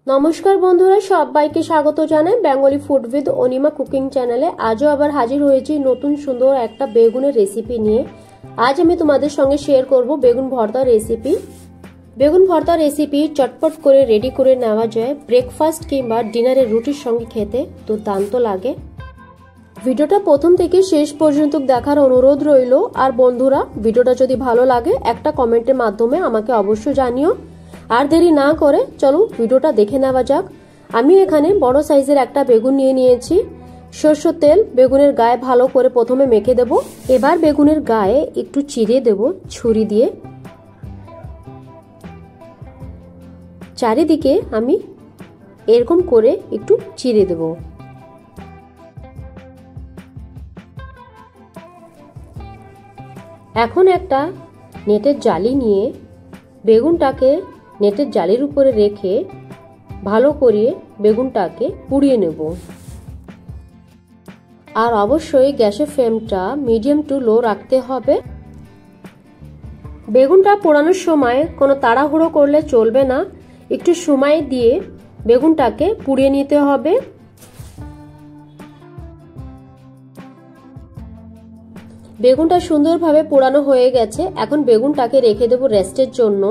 নমস্কার বন্ধুরা, সবাইকে স্বাগত জানাই Bengali food with Anima cooking চ্যানেলে। আজও আবার হাজির হয়েছি নতুন সুন্দর একটা বেগুনের রেসিপি নিয়ে। আজ আমি তোমাদের সঙ্গে শেয়ার করব বেগুন ভর্তা রেসিপি। বেগুন ভর্তা রেসিপি চটপট করে রেডি করে নেওয়া যায়, ব্রেকফাস্ট কিংবা ডিনারের রুটির সঙ্গে খেতে দুর্দান্ত লাগে। ভিডিওটা প্রথম থেকে শেষ পর্যন্ত দেখার অনুরোধ রইল। আর বন্ধুরা, ভিডিওটা যদি ভালো লাগে একটা কমেন্টের মাধ্যমে আমাকে অবশ্যই জানিও। আর দেরি না করে চলো ভিডিওটা দেখে নেওয়া যাক। আমি এখানে বড় সাইজের একটা বেগুন নিয়ে নিয়েছি। সরষের তেল বেগুনের গায়ে ভালো করে প্রথমে মেখে দেব। এবার বেগুনের গায়ে একটু চিড়ে দেব ছুরি দিয়ে। চারিদিকে আমি এরকম করে একটু চিড়ে দেব। এখন একটা নেটের জালি নিয়ে বেগুনটাকে নেটের জালির উপরে রেখে ভালো করে বেগুনটাকে পুড়িয়ে নেব। আর অবশ্যই গ্যাসের ফ্লেমটা মিডিয়াম টু লো রাখতে হবে। বেগুনটা পোড়ানোর সময় কোনো তাড়াহুড়ো করলে চলবে না, একটু সময় দিয়ে বেগুনটাকে পুড়িয়ে নিতে হবে। বেগুনটা সুন্দরভাবে পোড়ানো হয়ে গেছে। এখন বেগুনটাকে রেখে দেব রেস্টের জন্য।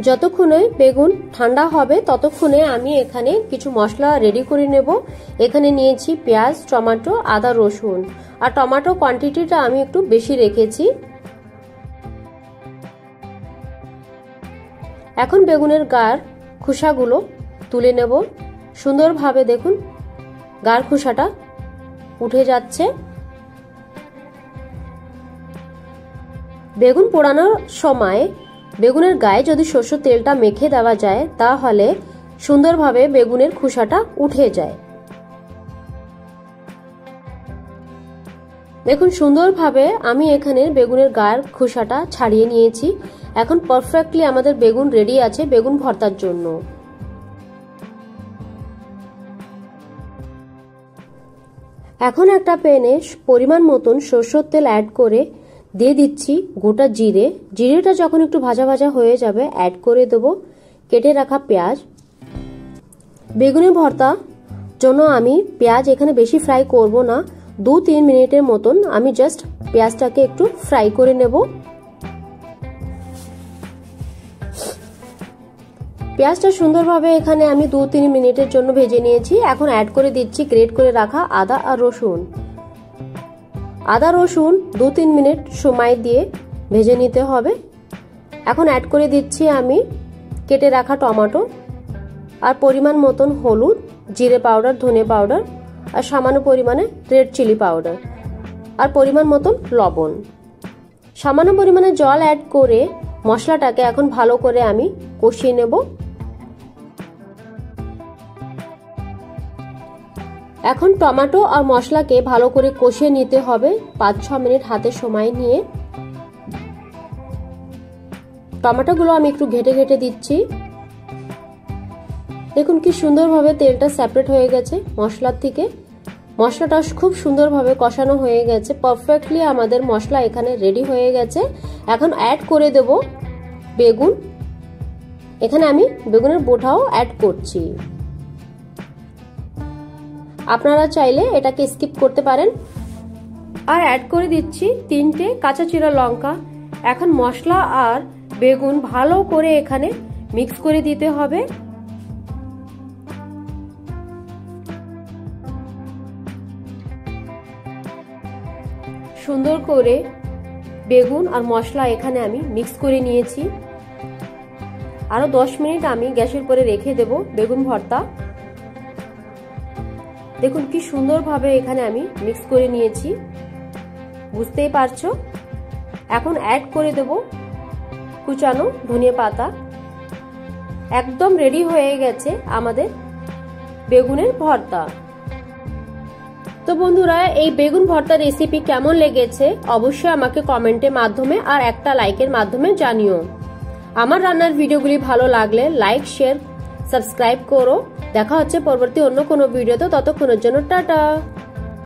যতক্ষণে বেগুন ঠান্ডা হবে ততক্ষণে আমি এখানে কিছু মশলা রেডি করে নেব। এখানে নিয়েছি পেঁয়াজ, টমেটো, আদা, রসুন। আর টমেটো কোয়ান্টিটিটা আমি একটু বেশি রেখেছি। এখন বেগুনের গার খোসাগুলো তুলে নেব। সুন্দরভাবে দেখুন গার খোসাটা উঠে যাচ্ছে। বেগুন পোড়ানোর সময় বেগুনের গায়ে যদি সরষের তেলটা মেখে দেওয়া যায় তাহলে সুন্দরভাবে বেগুনের খোসাটা উঠে যায়। দেখুন সুন্দরভাবে আমি এখানে বেগুনের গায়ের খোসাটা ছাড়িয়ে নিয়েছি। এখন পারফেক্টলি আমাদের বেগুন রেডি আছে বেগুন ভর্তার জন্য। এখন একটা প্যানে পরিমাণ মতন সরষের তেল অ্যাড করে দিয়ে দিচ্ছি গোটা জিরে। জিরেটা যখন একটু ভাজা ভাজা হয়ে যাবে অ্যাড করে দেব কেটে রাখা পেঁয়াজ। বেগুনের ভর্তা জন্য আমি পেঁয়াজ এখানে বেশি ফ্রাই করব না, 2-3 মিনিটের মতন আমি জাস্ট পেঁয়াজটাকে একটু ফ্রাই করে নেব। পেঁয়াজটা সুন্দরভাবে এখানে আমি 2-3 মিনিটের জন্য ভেজে নিয়েছি। এখন অ্যাড করে দিচ্ছি গ্রেট করে রাখা আদা আর রসুন। আদা রসুন 2-3 মিনিট সময় দিয়ে ভেজে নিতে হবে। এখন অ্যাড করে দিচ্ছি আমি কেটে রাখা টমেটো আর পরিমাণ মতন হলুদ, জিরে পাউডার, ধনে পাউডার আর সামান্য পরিমাণে রেড চিলি পাউডার আর পরিমাণ মতন লবণ। সামান্য পরিমাণে জল অ্যাড করে মশলাটাকে এখন ভালো করে আমি কষিয়ে নেব। এখন টমেটো আর মশলাকে ভালো করে কষিয়ে নিতে হবে 5-6 মিনিট হাতে সময় নিয়ে। টমেটোগুলো আমি একটু ঘেটে ঘেটে দিচ্ছি। দেখুন কি সুন্দরভাবে তেলটা সেপারেট হয়ে গেছে মশলার থেকে। মশলাটা খুব সুন্দরভাবে কষানো হয়ে গেছে। পারফেক্টলি আমাদের মশলা এখানে রেডি হয়ে গেছে। এখন অ্যাড করে দেব বেগুন। এখানে আমি বেগুনের বোটাও অ্যাড করছি। আপনারা চাইলে এটাকে স্কিপ করতে পারেন। আর অ্যাড করে দিচ্ছি 3টে কাঁচা চিরা লঙ্কা। এখন মশলা আর বেগুন ভালো করে এখানে মিক্স করে দিতে হবে। সুন্দর করে বেগুন আর মশলা এখানে আমি মিক্স করে নিয়েছি। আরো 10 মিনিট আমি গ্যাসের উপরে রেখে দেব বেগুন ভর্তা। দেখুন কি সুন্দরভাবে এখানে আমি মিক্স করে নিয়েছি, বুঝতেই পারছো। এখন অ্যাড করে দেব কুচানো ধনিয়া পাতা। একদম রেডি হয়ে গেছে আমাদের বেগুনের ভর্তা। তো বন্ধুরা, এই বেগুন ভর্তা রেসিপি কেমন লেগেছে অবশ্যই আমাকে কমেন্টের মাধ্যমে আর একটা লাইকের মাধ্যমে জানিও। আমার রান্নার ভিডিওগুলি ভালো লাগলে লাইক, শেয়ার, সাবস্ক্রাইব করো। দেখা হচ্ছে পরবর্তী অন্য কোনো ভিডিওতে। ততক্ষণের জন্য টাটা।